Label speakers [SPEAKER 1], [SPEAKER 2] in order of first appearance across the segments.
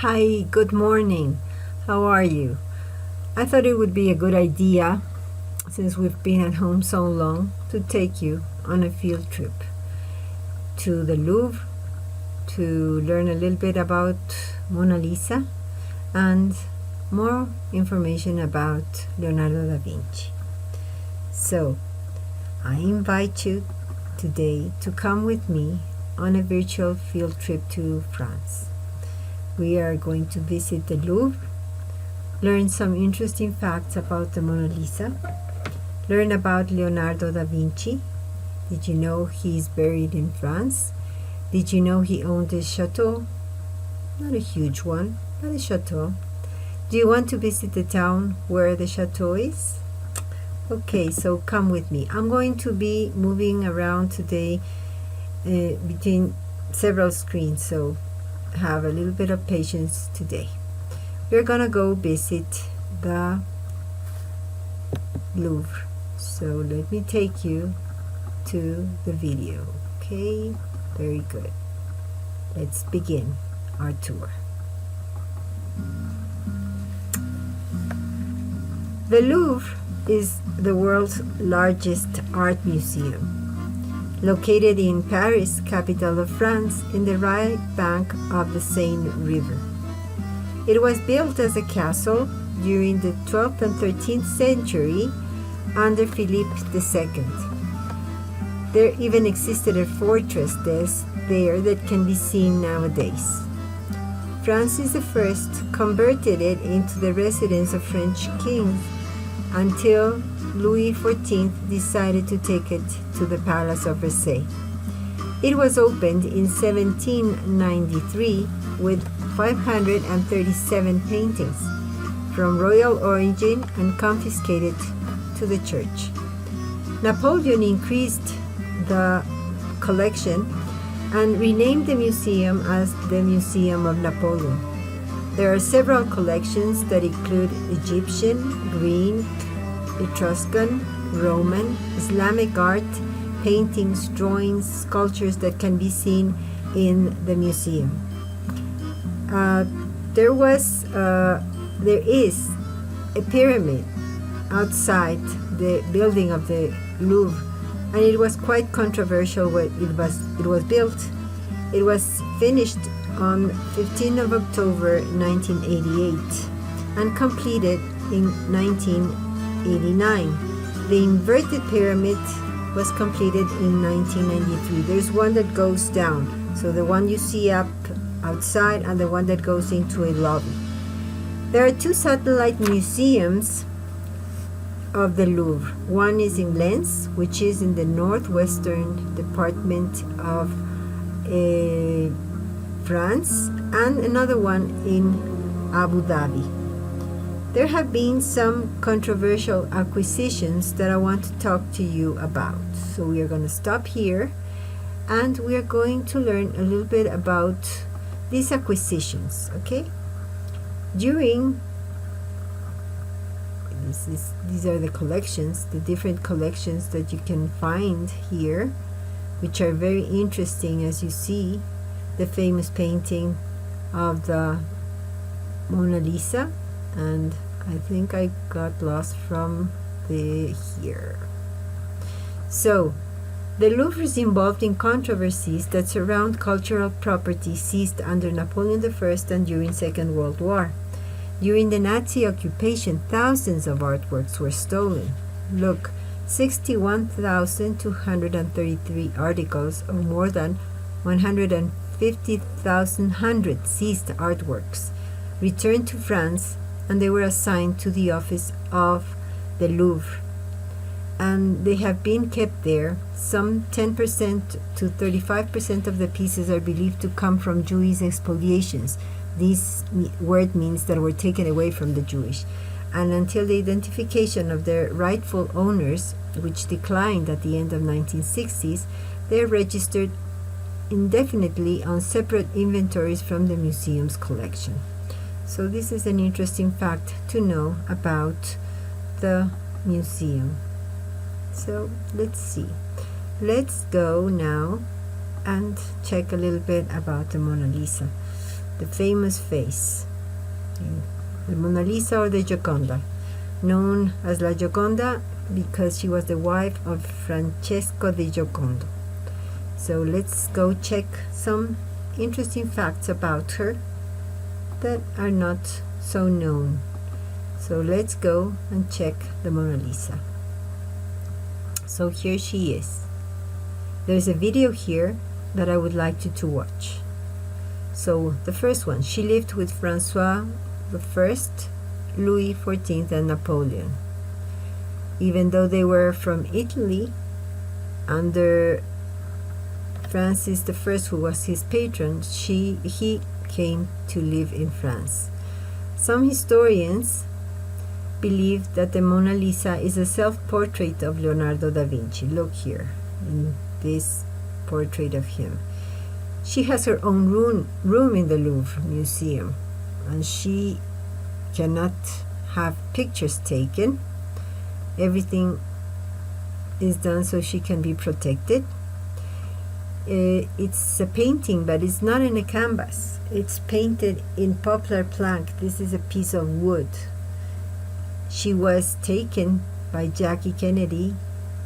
[SPEAKER 1] Hi, good morning. How are you? I thought it would be a good idea, since we've been at home so long, to take you on a field trip to the Louvre to learn a little bit about Mona Lisa and more information about Leonardo da Vinci. So, I invite you today to come with me on a virtual field trip to France. We are going to visit the Louvre, learn some interesting facts about the Mona Lisa, learn about Leonardo da Vinci. Did you know he's buried in France? Did you know he owned a chateau? Not a huge one, but a chateau. Do you want to visit the town where the chateau is? Okay, so come with me. I'm going to be moving around today between several screens, so have a little bit of patience today. We're gonna go visit the Louvre. So let me take you to the video. Okay, very good. Let's begin our tour. The Louvre is the world's largest art museum, located in Paris, capital of France, in the right bank of the Seine River. It was built as a castle during the 12th and 13th century under Philippe II. There even existed a fortress there that can be seen nowadays. Francis I converted it into the residence of French kings until Louis XIV decided to take it to the Palace of Versailles. It was opened in 1793 with 537 paintings from royal origin and confiscated to the church. Napoleon increased the collection and renamed the museum as the Museum of Napoleon. There are several collections that include Egyptian, Greek, Etruscan, Roman, Islamic art, paintings, drawings, sculptures that can be seen in the museum. There is a pyramid outside the building of the Louvre, and it was quite controversial when it was built. It was finished on 15th of October 1988 and completed in 1989. The inverted pyramid was completed in 1993. There's one that goes down, so the one you see up outside and the one that goes into a lobby. There are two satellite museums of the Louvre. One is in Lens, which is in the northwestern department of France, and another one in Abu Dhabi. There have been some controversial acquisitions that I want to talk to you about. So we are going to stop here and we are going to learn a little bit about these acquisitions, okay? These are the collections, the different collections that you can find here, which are very interesting. As you see, the famous painting of the Mona Lisa, and I think I got lost from here. So, the Louvre is involved in controversies that surround cultural property seized under Napoleon I and during Second World War. During the Nazi occupation, thousands of artworks were stolen. Look, 61,233 articles, or more than 150,000 seized artworks, returned to France, and they were assigned to the office of the Louvre. And they have been kept there. Some 10% to 35% of the pieces are believed to come from Jewish spoliations. This word means that were taken away from the Jewish. And until the identification of their rightful owners, which declined at the end of 1960s, they are registered indefinitely on separate inventories from the museum's collection. So this is an interesting fact to know about the museum. So let's see. Let's go now and check a little bit about the Mona Lisa. the famous face, the Mona Lisa or the Gioconda, known as La Gioconda because she was the wife of Francesco di Giocondo. So let's go check some interesting facts about her that are not so known. So let's go and check the Mona Lisa. So here she is. There's a video here that I would like you to watch. So the first one, she lived with Francois I, Louis XIV, and Napoleon. Even though they were from Italy, under Francis I, who was his patron, he came to live in France. Some historians believe that the Mona Lisa is a self-portrait of Leonardo da Vinci. Look here in this portrait of him. She has her own room in the Louvre Museum, and she cannot have pictures taken. Everything is done so she can be protected. It's a painting, but it's not in a canvas. It's painted in poplar plank. This is a piece of wood. She was taken by Jackie Kennedy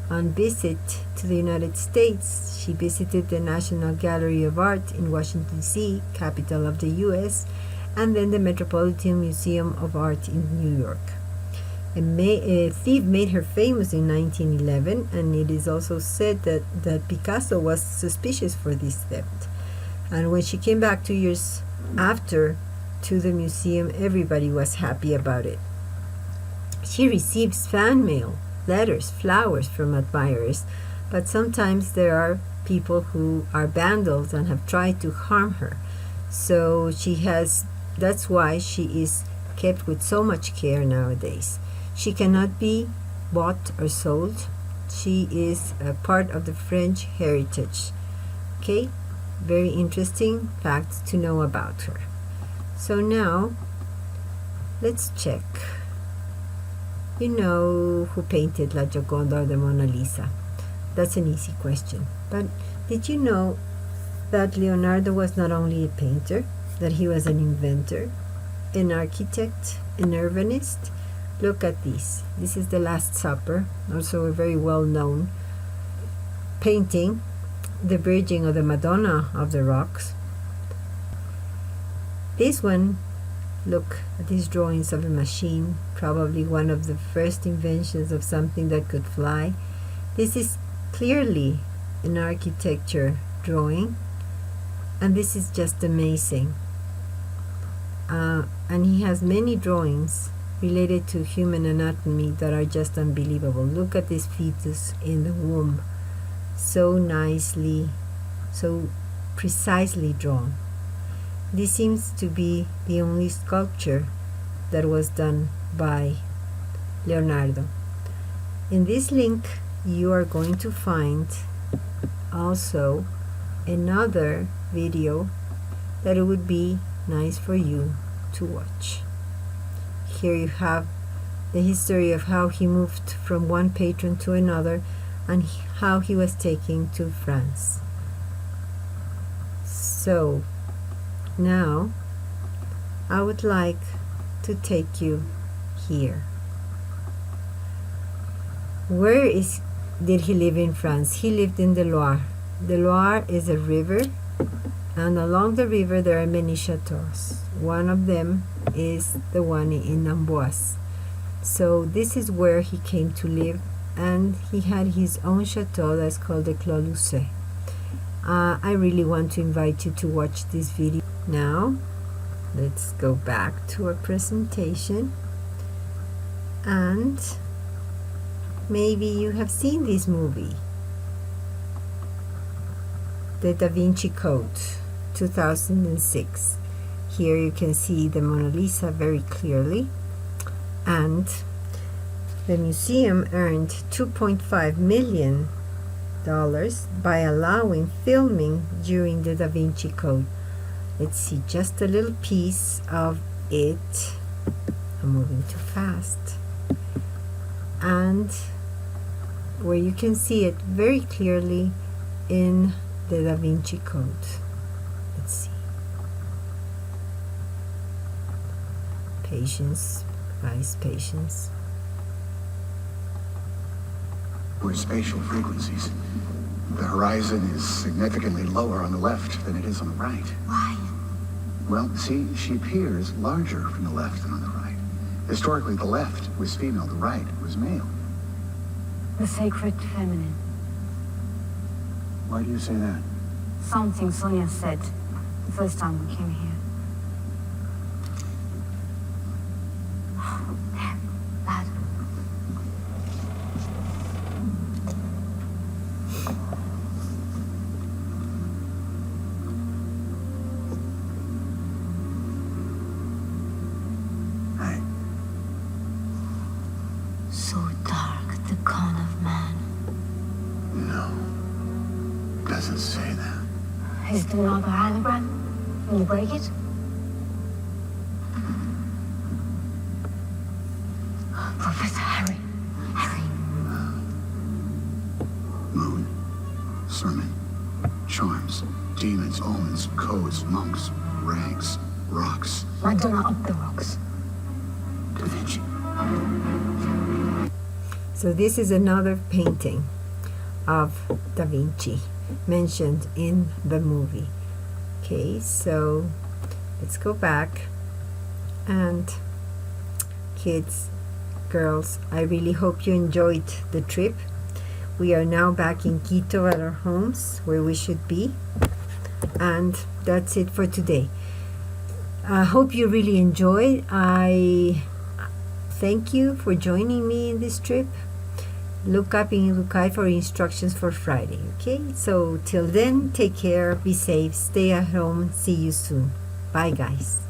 [SPEAKER 1] on visit to the United States. She visited the National Gallery of Art in Washington, D.C., capital of the U.S., and then the Metropolitan Museum of Art in New York. A thief made her famous in 1911, and it is also said that Picasso was suspicious for this theft. And when she came back 2 years after to the museum, everybody was happy about it. She receives fan mail, letters, flowers from admirers, but sometimes there are people who are vandals and have tried to harm her. So that's why she is kept with so much care nowadays. She cannot be bought or sold. She is a part of the French heritage. Okay, very interesting facts to know about her. So now, let's check. You know who painted La Gioconda or the Mona Lisa? That's an easy question. But did you know that Leonardo was not only a painter, that he was an inventor, an architect, an urbanist? Look at this. This is The Last Supper, also a very well-known painting, the Virgin or the Madonna of the Rocks. This one, look at these drawings of a machine, probably one of the first inventions of something that could fly. This is clearly an architecture drawing, and this is just amazing. And he has many drawings related to human anatomy that are just unbelievable. Look at this fetus in the womb. So nicely, so precisely drawn. This seems to be the only sculpture that was done by Leonardo. In this link, you are going to find also another video that it would be nice for you to watch. Here you have the history of how he moved from one patron to another and how he was taken to France. So now I would like to take you here. Where did he live in France? He lived in the Loire. The Loire is a river, and along the river there are many chateaux. One of them is the one in Amboise. So this is where he came to live, and he had his own chateau that's called the Clos Lucé. I really want to invite you to watch this video. Now, let's go back to our presentation, and maybe you have seen this movie, The Da Vinci Code, 2006. Here you can see the Mona Lisa very clearly, and the museum earned $2.5 million by allowing filming during the Da Vinci Code. Let's see just a little piece of it. I'm moving too fast. And where you can see it very clearly in the Da Vinci Code. Let's see. Patience, guys, patience.
[SPEAKER 2] We're spatial frequencies. The horizon is significantly lower on the left than it is on the right.
[SPEAKER 3] Why?
[SPEAKER 2] Well, see, she appears larger from the left than on the right. Historically, the left was female, the right was male.
[SPEAKER 3] The sacred feminine.
[SPEAKER 2] Why do you say that?
[SPEAKER 3] Something Sonia said the first time we came here. There, that.
[SPEAKER 2] Hey,
[SPEAKER 3] So dark, the con of man.
[SPEAKER 2] no. Doesn't say that.
[SPEAKER 3] Is there another hologram? Can you break it? Professor Harry. Harry.
[SPEAKER 2] Moon, sermon, charms, demons, omens, codes, monks, rags, rocks.
[SPEAKER 3] Madonna up the rocks.
[SPEAKER 2] Da Vinci.
[SPEAKER 1] So this is another painting of Da Vinci mentioned in the movie. Okay, so let's go back. And kids, girls, I really hope you enjoyed the trip. We are now back in Quito at our homes where we should be. And that's it for today. I hope you really enjoyed. I thank you for joining me in this trip. Look up in Ilukai for instructions for Friday, okay? So till then, take care, be safe, stay at home, see you soon. Bye, guys.